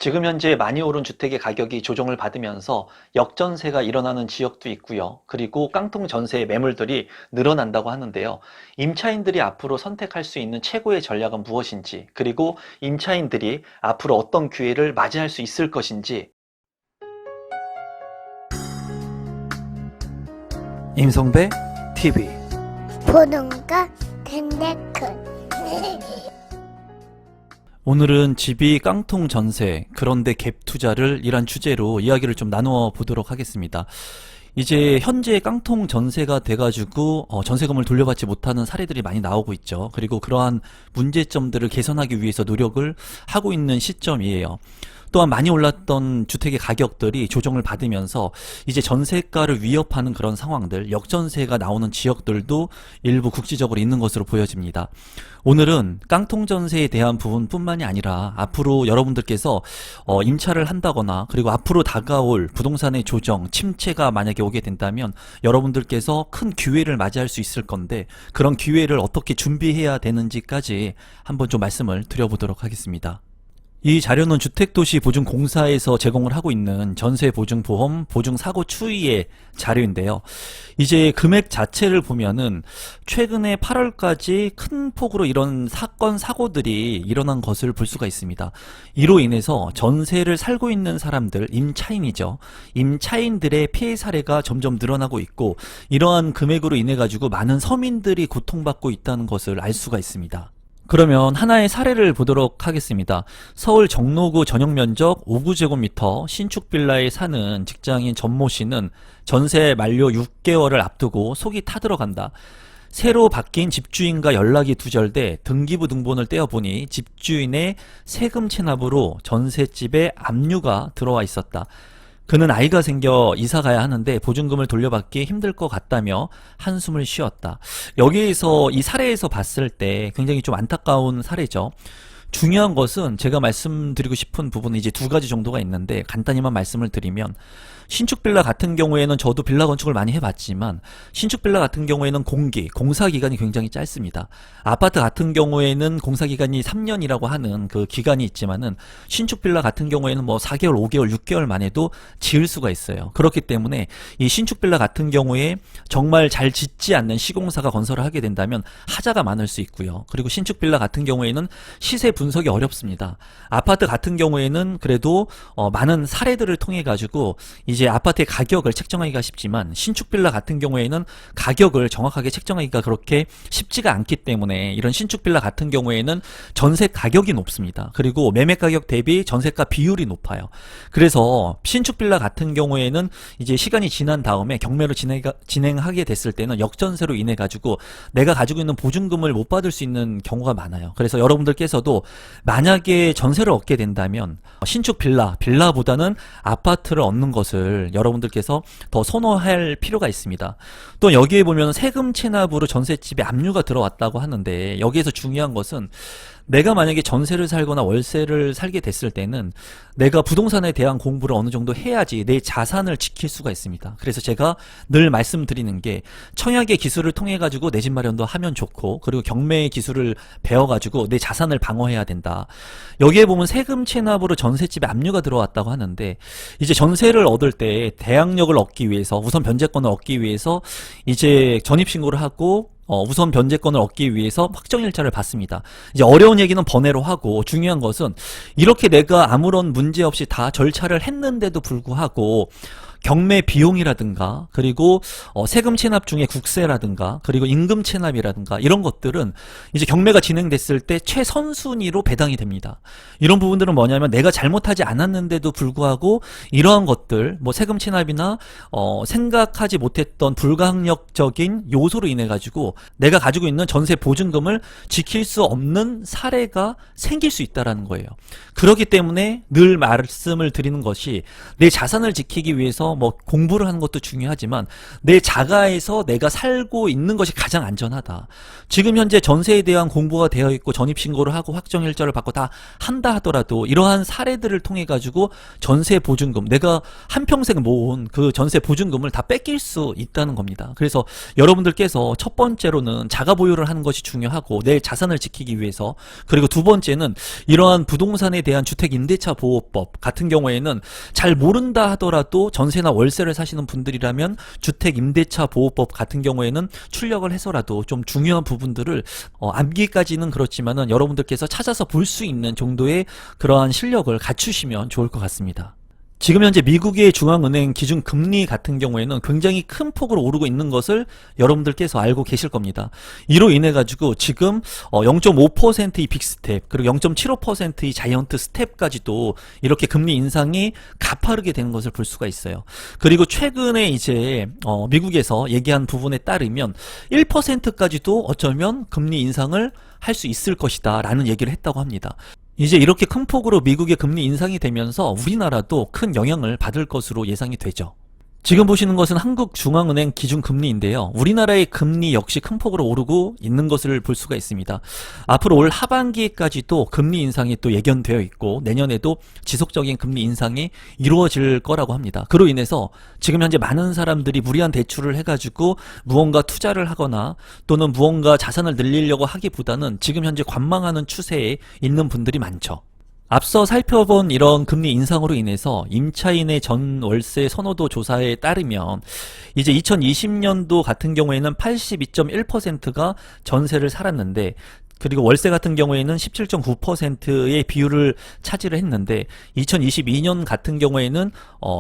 지금 현재 많이 오른 주택의 가격이 조정을 받으면서 역전세가 일어나는 지역도 있고요. 그리고 깡통 전세의 매물들이 늘어난다고 하는데요. 임차인들이 앞으로 선택할 수 있는 최고의 전략은 무엇인지, 그리고 임차인들이 앞으로 어떤 기회를 맞이할 수 있을 것인지. 임성배 TV. 보는가 텐데큰 오늘은 집이 깡통 전세, 그런데 갭 투자를 이란 주제로 이야기를 좀 나누어 보도록 하겠습니다. 이제 현재 깡통 전세가 돼가지고 전세금을 돌려받지 못하는 사례들이 많이 나오고 있죠. 그리고 그러한 문제점들을 개선하기 위해서 노력을 하고 있는 시점이에요. 또한 많이 올랐던 주택의 가격들이 조정을 받으면서 이제 전세가를 위협하는 그런 상황들, 역전세가 나오는 지역들도 일부 국지적으로 있는 것으로 보여집니다. 오늘은 깡통 전세에 대한 부분뿐만이 아니라 앞으로 여러분들께서 임차를 한다거나, 그리고 앞으로 다가올 부동산의 조정, 침체가 만약에 오게 된다면 여러분들께서 큰 기회를 맞이할 수 있을 건데, 그런 기회를 어떻게 준비해야 되는지까지 한번 좀 말씀을 드려보도록 하겠습니다. 이 자료는 주택도시보증공사에서 제공을 하고 있는 전세보증보험 보증사고 추이의 자료인데요. 이제 금액 자체를 보면은 최근에 8월까지 큰 폭으로 이런 사건, 사고들이 일어난 것을 볼 수가 있습니다. 이로 인해서 전세를 살고 있는 사람들, 임차인이죠. 임차인들의 피해 사례가 점점 늘어나고 있고, 이러한 금액으로 인해 가지고 많은 서민들이 고통받고 있다는 것을 알 수가 있습니다. 그러면 하나의 사례를 보도록 하겠습니다. 서울 정로구 전용면적 5구제곱미터 신축 빌라에 사는 직장인 전모 씨는 전세 만료 6개월을 앞두고 속이 타들어간다. 새로 바뀐 집주인과 연락이 두절돼 등기부 등본을 떼어보니 집주인의 세금 체납으로 전셋집에 압류가 들어와 있었다. 그는 아이가 생겨 이사 가야 하는데 보증금을 돌려받기 힘들 것 같다며 한숨을 쉬었다. 여기에서 이 사례에서 봤을 때 굉장히 좀 안타까운 사례죠. 중요한 것은 제가 말씀드리고 싶은 부분은 이제 두 가지 정도가 있는데, 간단히만 말씀을 드리면, 신축 빌라 같은 경우에는 저도 빌라 건축을 많이 해봤지만 신축 빌라 같은 경우에는 공사 기간이 굉장히 짧습니다. 아파트 같은 경우에는 공사 기간이 3년이라고 하는 그 기간이 있지만은 신축 빌라 같은 경우에는 뭐 4개월, 5개월, 6개월만 해도 지을 수가 있어요. 그렇기 때문에 이 신축 빌라 같은 경우에 정말 잘 짓지 않는 시공사가 건설을 하게 된다면 하자가 많을 수 있고요. 그리고 신축 빌라 같은 경우에는 시세 분석이 어렵습니다. 아파트 같은 경우에는 그래도 많은 사례들을 통해 가지고 이제 아파트의 가격을 책정하기가 쉽지만, 신축 빌라 같은 경우에는 가격을 정확하게 책정하기가 그렇게 쉽지가 않기 때문에 이런 신축 빌라 같은 경우에는 전세 가격이 높습니다. 그리고 매매 가격 대비 전세가 비율이 높아요. 그래서 신축 빌라 같은 경우에는 이제 시간이 지난 다음에 경매로 진행하게 됐을 때는 역전세로 인해 가지고 내가 가지고 있는 보증금을 못 받을 수 있는 경우가 많아요. 그래서 여러분들께서도 만약에 전세를 얻게 된다면 신축 빌라보다는 아파트를 얻는 것을 여러분들께서 더 선호할 필요가 있습니다. 또 여기에 보면 세금 체납으로 전셋집에 압류가 들어왔다고 하는데, 여기에서 중요한 것은 내가 만약에 전세를 살거나 월세를 살게 됐을 때는 내가 부동산에 대한 공부를 어느 정도 해야지 내 자산을 지킬 수가 있습니다. 그래서 제가 늘 말씀드리는 게, 청약의 기술을 통해 가지고 내 집 마련도 하면 좋고, 그리고 경매의 기술을 배워 가지고 내 자산을 방어해야 된다. 여기에 보면 세금 체납으로 전셋집에 압류가 들어왔다고 하는데, 이제 전세를 얻을 때 대항력을 얻기 위해서, 우선 변제권을 얻기 위해서 이제 전입신고를 하고 우선 변제권을 얻기 위해서 확정일자를 받습니다. 이제 어려운 얘기는 번외로 하고, 중요한 것은 이렇게 내가 아무런 문제 없이 다 절차를 했는데도 불구하고 경매 비용이라든가, 그리고 세금 체납 중에 국세라든가, 그리고 임금 체납이라든가, 이런 것들은 이제 경매가 진행됐을 때 최선순위로 배당이 됩니다. 이런 부분들은 뭐냐면, 내가 잘못하지 않았는데도 불구하고 이러한 것들, 뭐 세금 체납이나 생각하지 못했던 불가항력적인 요소로 인해 가지고 내가 가지고 있는 전세 보증금을 지킬 수 없는 사례가 생길 수 있다라는 거예요. 그렇기 때문에 늘 말씀을 드리는 것이, 내 자산을 지키기 위해서 뭐 공부를 하는 것도 중요하지만 내 자가에서 내가 살고 있는 것이 가장 안전하다. 지금 현재 전세에 대한 공부가 되어 있고 전입신고를 하고 확정일자를 받고 다 한다 하더라도 이러한 사례들을 통해 가지고 전세 보증금, 내가 한평생 모은 그 전세 보증금을 다 뺏길 수 있다는 겁니다. 그래서 여러분들께서 첫 번째로는 자가 보유를 하는 것이 중요하고 내 자산을 지키기 위해서, 그리고 두 번째는 이러한 부동산에 대한 주택임대차 보호법 같은 경우에는 잘 모른다 하더라도 전세나 월세를 사시는 분들이라면 주택임대차 보호법 같은 경우에는 출력을 해서라도 좀 중요한 부분들을 암기까지는 그렇지만은 여러분들께서 찾아서 볼 수 있는 정도의 그러한 실력을 갖추시면 좋을 것 같습니다. 지금 현재 미국의 중앙은행 기준금리 같은 경우에는 굉장히 큰 폭으로 오르고 있는 것을 여러분들께서 알고 계실 겁니다. 이로 인해 가지고 지금 0.5%의 빅스텝, 그리고 0.75%의 자이언트 스텝까지도 이렇게 금리 인상이 가파르게 되는 것을 볼 수가 있어요. 그리고 최근에 이제 미국에서 얘기한 부분에 따르면 1%까지도 어쩌면 금리 인상을 할 수 있을 것이다 라는 얘기를 했다고 합니다. 이제 이렇게 큰 폭으로 미국의 금리 인상이 되면서 우리나라도 큰 영향을 받을 것으로 예상이 되죠. 지금 보시는 것은 한국중앙은행 기준금리인데요. 우리나라의 금리 역시 큰 폭으로 오르고 있는 것을 볼 수가 있습니다. 앞으로 올 하반기까지도 금리 인상이 또 예견되어 있고 내년에도 지속적인 금리 인상이 이루어질 거라고 합니다. 그로 인해서 지금 현재 많은 사람들이 무리한 대출을 해가지고 무언가 투자를 하거나 또는 무언가 자산을 늘리려고 하기보다는 지금 현재 관망하는 추세에 있는 분들이 많죠. 앞서 살펴본 이런 금리 인상으로 인해서 임차인의 전 월세 선호도 조사에 따르면 이제 2020년도 같은 경우에는 82.1%가 전세를 살았는데, 그리고 월세 같은 경우에는 17.9%의 비율을 차지를 했는데 2022년 같은 경우에는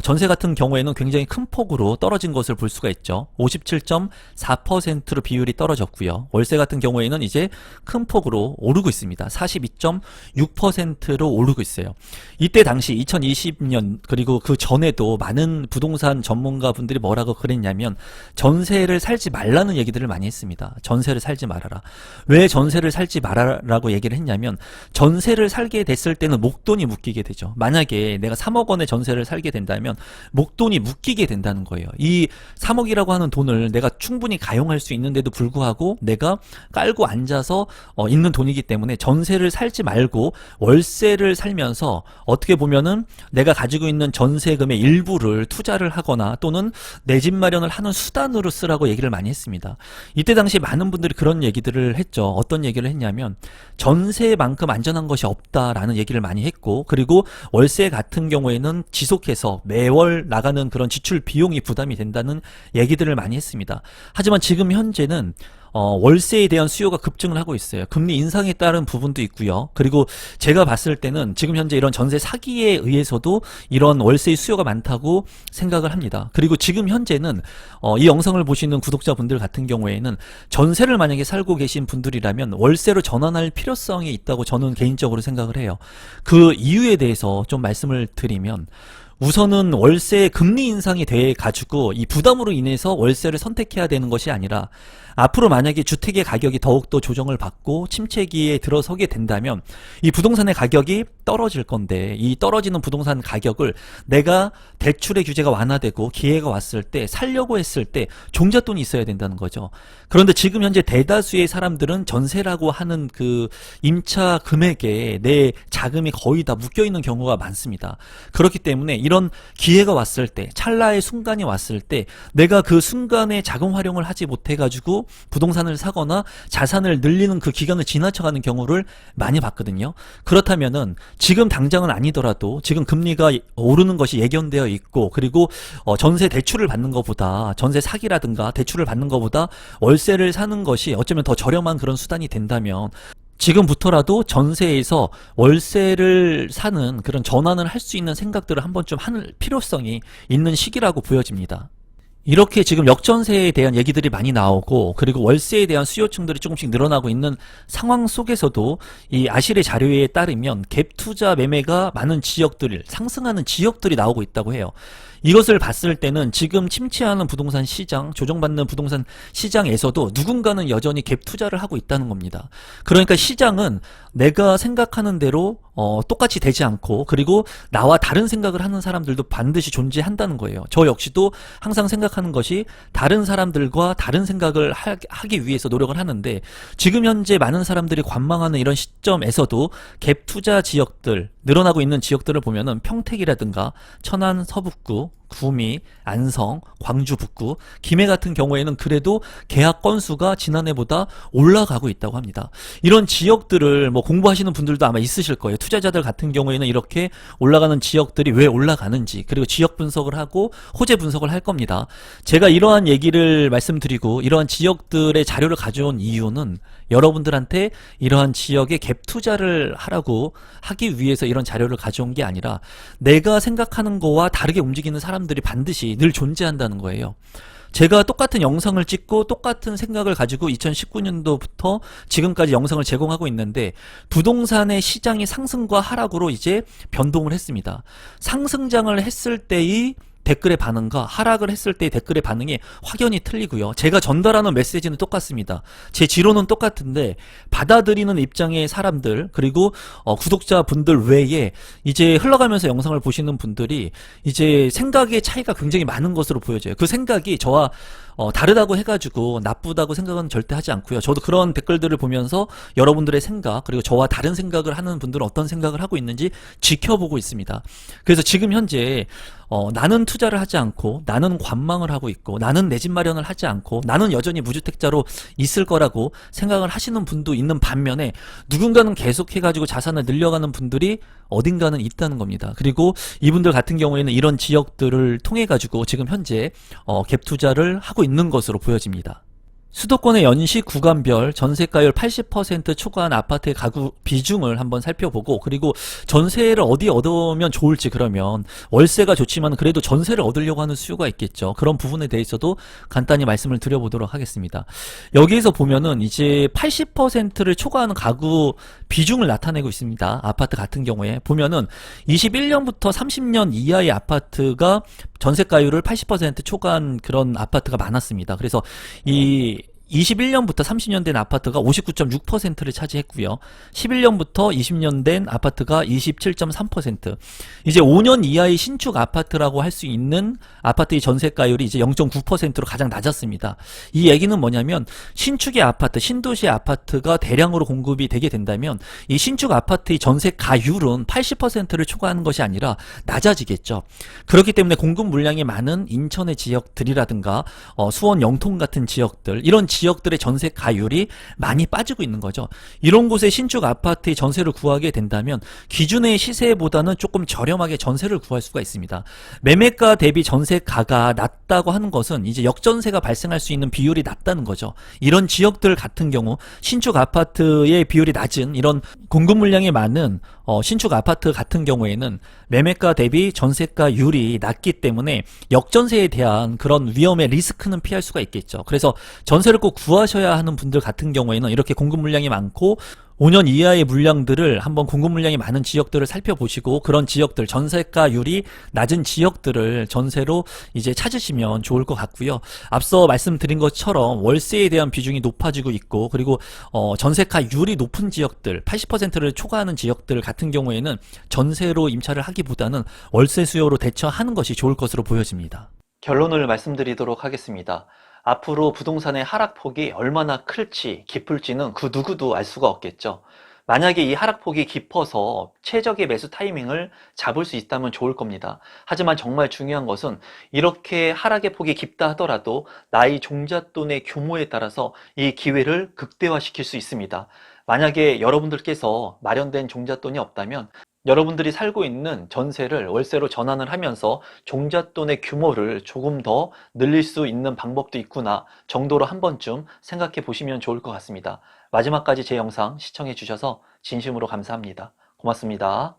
전세 같은 경우에는 굉장히 큰 폭으로 떨어진 것을 볼 수가 있죠. 57.4%로 비율이 떨어졌고요. 월세 같은 경우에는 이제 큰 폭으로 오르고 있습니다. 42.6%로 오르고 있어요. 이때 당시 2020년 그리고 그 전에도 많은 부동산 전문가분들이 뭐라고 그랬냐면 전세를 살지 말라는 얘기들을 많이 했습니다. 전세를 살지 말아라. 왜 전세를 살지 말아라고 얘기를 했냐면 전세를 살게 됐을 때는 목돈이 묶이게 되죠. 만약에 내가 3억 원의 전세를 살게 된다면 목돈이 묶이게 된다는 거예요. 이 3억이라고 하는 돈을 내가 충분히 가용할 수 있는데도 불구하고 내가 깔고 앉아서 있는 돈이기 때문에 전세를 살지 말고 월세를 살면서 어떻게 보면은 내가 가지고 있는 전세금의 일부를 투자를 하거나 또는 내 집 마련을 하는 수단으로 쓰라고 얘기를 많이 했습니다. 이때 당시 많은 분들이 그런 얘기들을 했죠. 어떤 얘기를 했냐면 전세만큼 안전한 것이 없다라는 얘기를 많이 했고, 그리고 월세 같은 경우에는 지속해서 매월 나가는 그런 지출 비용이 부담이 된다는 얘기들을 많이 했습니다. 하지만 지금 현재는 월세에 대한 수요가 급증을 하고 있어요. 금리 인상에 따른 부분도 있고요. 그리고 제가 봤을 때는 지금 현재 이런 전세 사기에 의해서도 이런 월세의 수요가 많다고 생각을 합니다. 그리고 지금 현재는 이 영상을 보시는 구독자분들 같은 경우에는 전세를 만약에 살고 계신 분들이라면 월세로 전환할 필요성이 있다고 저는 개인적으로 생각을 해요. 그 이유에 대해서 좀 말씀을 드리면, 우선은 월세 금리 인상이 돼 가지고 이 부담으로 인해서 월세를 선택해야 되는 것이 아니라 앞으로 만약에 주택의 가격이 더욱더 조정을 받고 침체기에 들어서게 된다면 이 부동산의 가격이 떨어질 건데, 이 떨어지는 부동산 가격을 내가 대출의 규제가 완화되고 기회가 왔을 때 살려고 했을 때 종잣돈이 있어야 된다는 거죠. 그런데 지금 현재 대다수의 사람들은 전세라고 하는 그 임차 금액에 내 자금이 거의 다 묶여 있는 경우가 많습니다. 그렇기 때문에 이런 기회가 왔을 때, 찰나의 순간이 왔을 때 내가 그 순간에 자금 활용을 하지 못해 가지고 부동산을 사거나 자산을 늘리는 그 기간을 지나쳐가는 경우를 많이 봤거든요. 그렇다면은 지금 당장은 아니더라도 지금 금리가 오르는 것이 예견되어 있고, 그리고 전세 대출을 받는 것보다, 전세 사기라든가 대출을 받는 것보다 월세를 사는 것이 어쩌면 더 저렴한 그런 수단이 된다면 지금부터라도 전세에서 월세를 사는 그런 전환을 할 수 있는 생각들을 한번 좀 할 필요성이 있는 시기라고 보여집니다. 이렇게 지금 역전세에 대한 얘기들이 많이 나오고, 그리고 월세에 대한 수요층들이 조금씩 늘어나고 있는 상황 속에서도 이 아실의 자료에 따르면 갭 투자 매매가 많은 지역들, 상승하는 지역들이 나오고 있다고 해요. 이것을 봤을 때는 지금 침체하는 부동산 시장, 조정받는 부동산 시장에서도 누군가는 여전히 갭 투자를 하고 있다는 겁니다. 그러니까 시장은 내가 생각하는 대로 똑같이 되지 않고, 그리고 나와 다른 생각을 하는 사람들도 반드시 존재한다는 거예요. 저 역시도 항상 생각하는 것이 다른 사람들과 다른 생각을 하기 위해서 노력을 하는데, 지금 현재 많은 사람들이 관망하는 이런 시점에서도 갭 투자 지역들, 늘어나고 있는 지역들을 보면은 평택이라든가 천안 서북구, 구미, 안성, 광주 북구, 김해 같은 경우에는 그래도 계약 건수가 지난해보다 올라가고 있다고 합니다. 이런 지역들을 뭐 공부하시는 분들도 아마 있으실 거예요. 투자자들 같은 경우에는 이렇게 올라가는 지역들이 왜 올라가는지, 그리고 지역 분석을 하고 호재 분석을 할 겁니다. 제가 이러한 얘기를 말씀드리고 이러한 지역들의 자료를 가져온 이유는 여러분들한테 이러한 지역에 갭 투자를 하기 위해서 이런 자료를 가져온 게 아니라, 내가 생각하는 거와 다르게 움직이는 사람들이 반드시 늘 존재한다는 거예요. 제가 똑같은 영상을 찍고 똑같은 생각을 가지고 2019년도부터 지금까지 영상을 제공하고 있는데, 부동산의 시장이 상승과 하락으로 이제 변동을 했습니다. 상승장을 했을 때의 댓글의 반응과 하락을 했을 때의 댓글의 반응이 확연히 틀리고요. 제가 전달하는 메시지는 똑같습니다. 제 지론은 똑같은데 받아들이는 입장의 사람들, 그리고 구독자분들 외에 이제 흘러가면서 영상을 보시는 분들이 이제 생각의 차이가 굉장히 많은 것으로 보여져요. 그 생각이 저와 다르다고 해가지고 나쁘다고 생각은 절대 하지 않고요. 저도 그런 댓글들을 보면서 여러분들의 생각, 그리고 저와 다른 생각을 하는 분들은 어떤 생각을 하고 있는지 지켜보고 있습니다. 그래서 지금 현재 나는 투자를 하지 않고, 나는 관망을 하고 있고, 나는 내 집 마련을 하지 않고, 나는 여전히 무주택자로 있을 거라고 생각을 하시는 분도 있는 반면에, 누군가는 계속해가지고 자산을 늘려가는 분들이 어딘가는 있다는 겁니다. 그리고 이분들 같은 경우에는 이런 지역들을 통해가지고 지금 현재 갭 투자를 하고 있는 것으로 보여집니다. 수도권의 연시 구간별 전세가율 80% 초과한 아파트의 가구 비중을 한번 살펴보고, 그리고 전세를 어디에 얻으면 좋을지, 그러면 월세가 좋지만 그래도 전세를 얻으려고 하는 수요가 있겠죠. 그런 부분에 대해서도 간단히 말씀을 드려보도록 하겠습니다. 여기에서 보면은 이제 80%를 초과하는 가구 비중을 나타내고 있습니다. 아파트 같은 경우에 보면은 21년부터 30년 이하의 아파트가 전세가율을 80% 초과한 그런 아파트가 많았습니다. 그래서 이 21년부터 30년 된 아파트가 59.6%를 차지했고요. 11년부터 20년 된 아파트가 27.3%. 이제 5년 이하의 신축 아파트라고 할 수 있는 아파트의 전세가율이 이제 0.9%로 가장 낮았습니다. 이 얘기는 뭐냐면, 신축의 아파트, 신도시의 아파트가 대량으로 공급이 되게 된다면 이 신축 아파트의 전세가율은 80%를 초과하는 것이 아니라 낮아지겠죠. 그렇기 때문에 공급 물량이 많은 인천의 지역들이라든가 수원 영통 같은 지역들, 이런 지역들의 전세 가율이 많이 빠지고 있는 거죠. 이런 곳에 신축 아파트의 전세를 구하게 된다면 기준의 시세보다는 조금 저렴하게 전세를 구할 수가 있습니다. 매매가 대비 전세가가 낮다고 하는 것은 이제 역전세가 발생할 수 있는 비율이 낮다는 거죠. 이런 지역들 같은 경우 신축 아파트의 비율이 낮은, 이런 공급 물량이 많은 신축 아파트 같은 경우에는 매매가 대비 전세가율이 낮기 때문에 역전세에 대한 그런 위험의 리스크는 피할 수가 있겠죠. 그래서 전세를 꼭 구하셔야 하는 분들 같은 경우에는 이렇게 공급 물량이 많고 5년 이하의 물량들을 한번, 공급 물량이 많은 지역들을 살펴보시고, 그런 지역들, 전세가율이 낮은 지역들을 전세로 이제 찾으시면 좋을 것 같고요. 앞서 말씀드린 것처럼 월세에 대한 비중이 높아지고 있고, 그리고 전세가율이 높은 지역들, 80%를 초과하는 지역들 같은 경우에는 전세로 임차를 하기보다는 월세 수요로 대처하는 것이 좋을 것으로 보여집니다. 결론을 말씀드리도록 하겠습니다. 앞으로 부동산의 하락폭이 얼마나 클지 깊을지는 그 누구도 알 수가 없겠죠. 만약에 이 하락폭이 깊어서 최적의 매수 타이밍을 잡을 수 있다면 좋을 겁니다. 하지만 정말 중요한 것은 이렇게 하락의 폭이 깊다 하더라도 나의 종잣돈의 규모에 따라서 이 기회를 극대화시킬 수 있습니다. 만약에 여러분들께서 마련된 종잣돈이 없다면 여러분들이 살고 있는 전세를 월세로 전환을 하면서 종잣돈의 규모를 조금 더 늘릴 수 있는 방법도 있구나 정도로 한 번쯤 생각해 보시면 좋을 것 같습니다. 마지막까지 제 영상 시청해 주셔서 진심으로 감사합니다. 고맙습니다.